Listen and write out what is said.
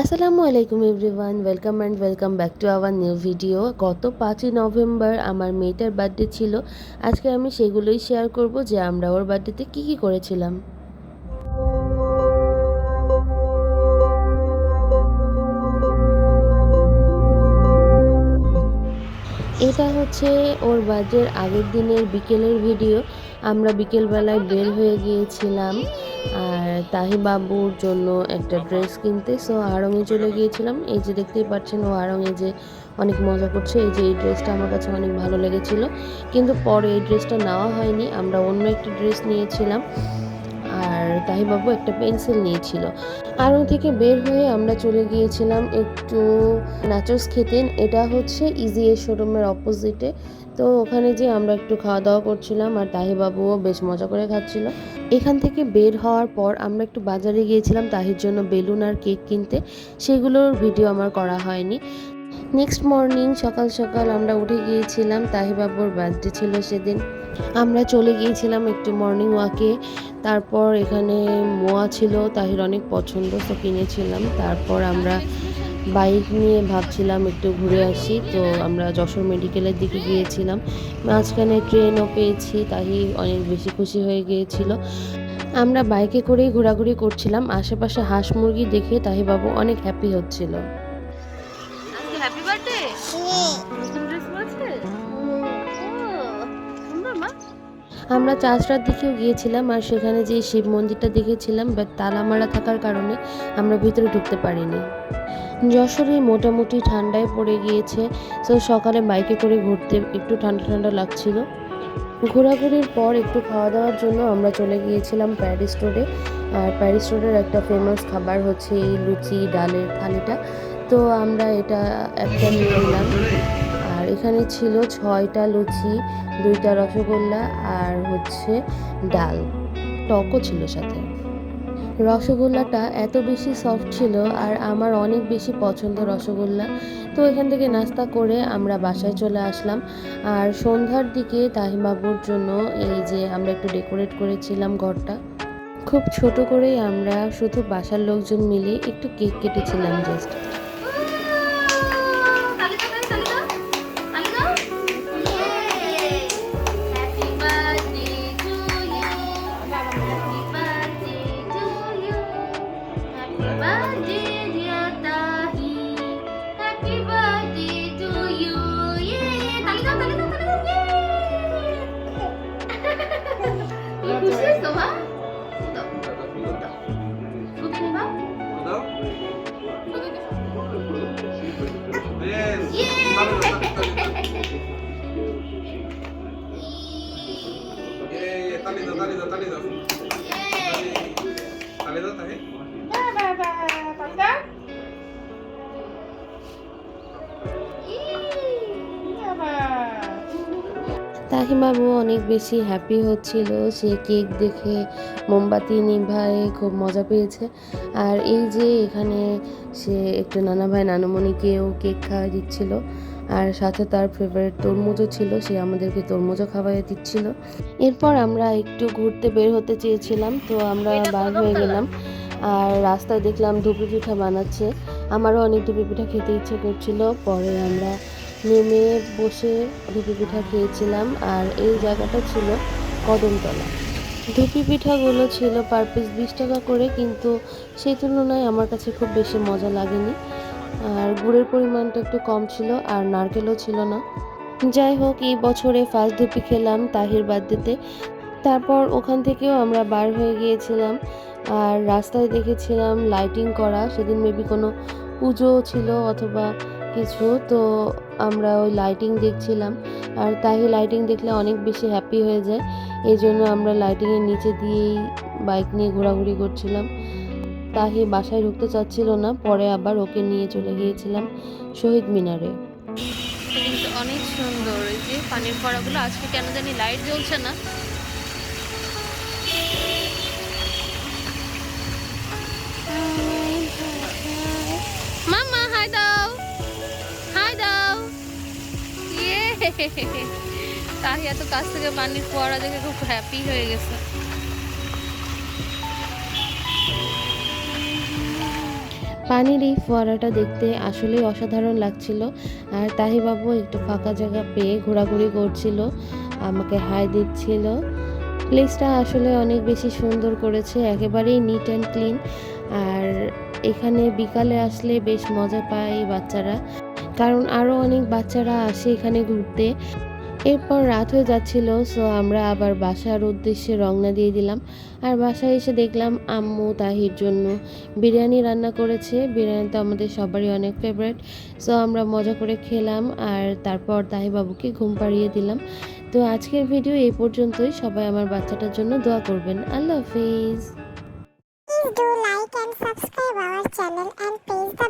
আসসালামু আলাইকুম everyone, welcome back to our new video. গত 5ই নভেম্বর আমার মেয়েটার বার্থডে ছিল। আজকে আমি সেগুলোই শেয়ার করব যে আমরা ওর বার্থডেতে কী করেছিলাম। এটা হচ্ছে ওর বার্থডের আগের দিনের বিকেলের ভিডিও। আমরা বিকেলবেলায় বের হয়ে গিয়েছিলাম আর তাহি বাবুর জন্য একটা ড্রেস কিনতে। সো আড়ংয়ে চলে গিয়েছিলাম। এই যে দেখতেই পাচ্ছেন ও আড়ংয়ে যে অনেক মজা করছে। এই যে এই ড্রেসটা আমার কাছে অনেক ভালো লেগেছিল, কিন্তু পরে এই ড্রেসটা নেওয়া হয়নি। আমরা অন্য একটা ড্রেস নিয়েছিলাম আর তাহিবাবু একটা পেন্সিল নিয়েছিল। আড়ং থেকে বের হয়ে আমরা চলে গিয়েছিলাম একটু নাচোস খেতে। এটা হচ্ছে ইজি এর শোরুমের অপোজিটে। তো ওখানে যে আমরা একটু খাওয়া দাওয়া করছিলাম আর তাহিবাবুও বেশ মজা করে খাচ্ছিল। এখান থেকে বের হওয়ার পর আমরা একটু বাজারে গিয়েছিলাম তাহির জন্য বেলুন আর কেক কিনতে। সেগুলোর ভিডিও আমার করা হয়নি। নেক্সট মর্নিং সকাল সকাল আমরা উঠে গিয়েছিলাম, তাহিবাবুর বার্থডে ছিল সেদিন। আমরা চলে গিয়েছিলাম একটু মর্নিং ওয়াকে। তারপর এখানে মোয়া ছিল, তাহির অনেক পছন্দ, তো কিনেছিলাম। তারপর আমরা বাইক নিয়ে ভাবছিলাম একটু ঘুরে আসি, তো আমরা যশোর মেডিকেলের দিকে গিয়েছিলাম। মাঝখানে ট্রেনও পেয়েছি, তাহি অনেক বেশি খুশি হয়ে গিয়েছিল। আমরা বাইকে করেই ঘোরাঘুরি করছিলাম। আশেপাশে হাঁস মুরগি দেখে তাহিবাবু অনেক হ্যাপি হচ্ছিল। আজকে হ্যাপি বার্থডে। নতুন ড্রেস পরেছে। সুন্দর মা। আমরা চাষরার দিকেও গিয়েছিলাম আর সেখানে যে শিব মন্দিরটা দেখেছিলাম, বাট তালা মারা থাকার কারণে আমরা ভিতরে ঢুকতে পারিনি। যশোরে মোটামুটি ঠান্ডায় পড়ে গিয়েছে, তো সকালে বাইকে করে ঘুরতে একটু ঠান্ডা ঠান্ডা লাগছিল। ঘোরাঘুরির পর একটু খাওয়া দাওয়ার জন্য আমরা চলে গিয়েছিলাম প্যারিস রোডে। আর প্যারিস রোডের একটা ফেমাস খাবার হচ্ছে এই লুচি ডালের থালিটা। তো আমরা এটা একটা নিয়ে নিলাম। আর এখানে ছিল 6টা লুচি, 2টা রসগোল্লা আর হচ্ছে ডাল, টকও ছিল সাথে। রসগোল্লাটা এত বেশি সফট ছিল আর আমার অনেক বেশি পছন্দ রসগোল্লা। তো এখান থেকে নাস্তা করে আমরা বাসায় চলে আসলাম। আর সন্ধ্যার দিকে তাহিবাবুর জন্য এই যে আমরা একটু ডেকোরেট করেছিলাম ঘরটা। খুব ছোট করেই আমরা শুধু বাসার লোকজন মিলে একটু কেক কেটেছিলাম জাস্ট। তাহিমাবু অনেক বেশি হ্যাপি হচ্ছিল, সে কেক দেখে মোমবাতি নিভায়ে খুব মজা পেয়েছে। আর এই যে এখানে সে একটু নানা ভাই নানুমণিকেও কেক খাওয়াই দিচ্ছিল। আর সাথে তার ফেভারিট তরমুজও ছিল, সে আমাদেরকে তরমুজও খাওয়াই দিচ্ছিল। এরপর আমরা একটু ঘুরতে বের হতে চেয়েছিলাম, তো আমরা বার হয়ে গেলাম। আর রাস্তায় দেখলাম ধুপি পিঠা বানাচ্ছে, আমারও অনেক ধুপি পিঠা খেতে ইচ্ছে করছিল। পরে আমরা নেমে বসে ধুপি পিঠা খেয়েছিলাম। আর এই জায়গাটা ছিল কদমতলা। ধুপি পিঠাগুলো ছিল পার পিস 20 টাকা করে, কিন্তু সেই তুলনায় আমার কাছে খুব বেশি মজা লাগেনি। আর গুড়ের পরিমাণটা একটু কম ছিল আর নারকেলও ছিল না। যাই হোক, এই বছরে ফার্স্ট ধুপি খেলাম তাহির বার্থডেতে। তারপর ওখান থেকেও আমরা বার হয়ে গিয়েছিলাম আর রাস্তায় দেখেছিলাম লাইটিং করা। সেদিন মেবি কোনো পুজো ছিল অথবা কিছু, তো আমরা ওই লাইটিং দেখছিলাম। আর তাহি লাইটিং দেখলে অনেক বেশি হ্যাপি হয়ে যায়, এই জন্য আমরা লাইটিংয়ের নিচে দিয়েই বাইক নিয়ে ঘোরাঘুরি করছিলাম। তাহি বাসায় ঢুকতে চাচ্ছিল না, পরে আবার ওকে নিয়ে চলে গিয়েছিলাম শহীদ মিনারে। কিন্তু অনেক সুন্দর। এই যে পানির ফোয়ারাগুলো, আজকে কেন জানি লাইট জ্বলছে না। মামা হাই দাও, হাই দাও। ইয়ে তাহি এত কাছ থেকে পানির ফোয়ারা দেখে খুব হ্যাপি হয়ে গেছে। পানির এই ফোয়ারাটা দেখতে আসলেই অসাধারণ লাগছিল। আর তাহিবাবু একটু ফাঁকা জায়গা পেয়ে ঘোরাঘুরি করছিল, আমাকে হাই দিচ্ছিল। প্লেসটা আসলে অনেক বেশি সুন্দর করেছে, একেবারেই নিট অ্যান্ড ক্লিন। আর এখানে বিকালে আসলে বেশ মজা পায় বাচ্চারা, কারণ আরও অনেক বাচ্চারা আসে এখানে ঘুরতে। এরপর রাত হয়ে যাচ্ছিল, সো আমরা আবার বাসার উদ্দেশ্যে রওনা দিয়ে দিলাম। আর বাসায় এসে দেখলাম আম্মু তাহির জন্য বিরিয়ানি রান্না করেছে। বিরিয়ানি তো আমাদের সবারই অনেক ফেভারিট, সো আমরা মজা করে খেলাম আর তারপর তাহি বাবুকে ঘুম পাড়িয়ে দিলাম। তো আজকের ভিডিও এই পর্যন্তই। সবাই আমার বাচ্চাটার জন্য দোয়া করবেন। আল্লাহ হাফিজ। Please do like and subscribe our channel and press the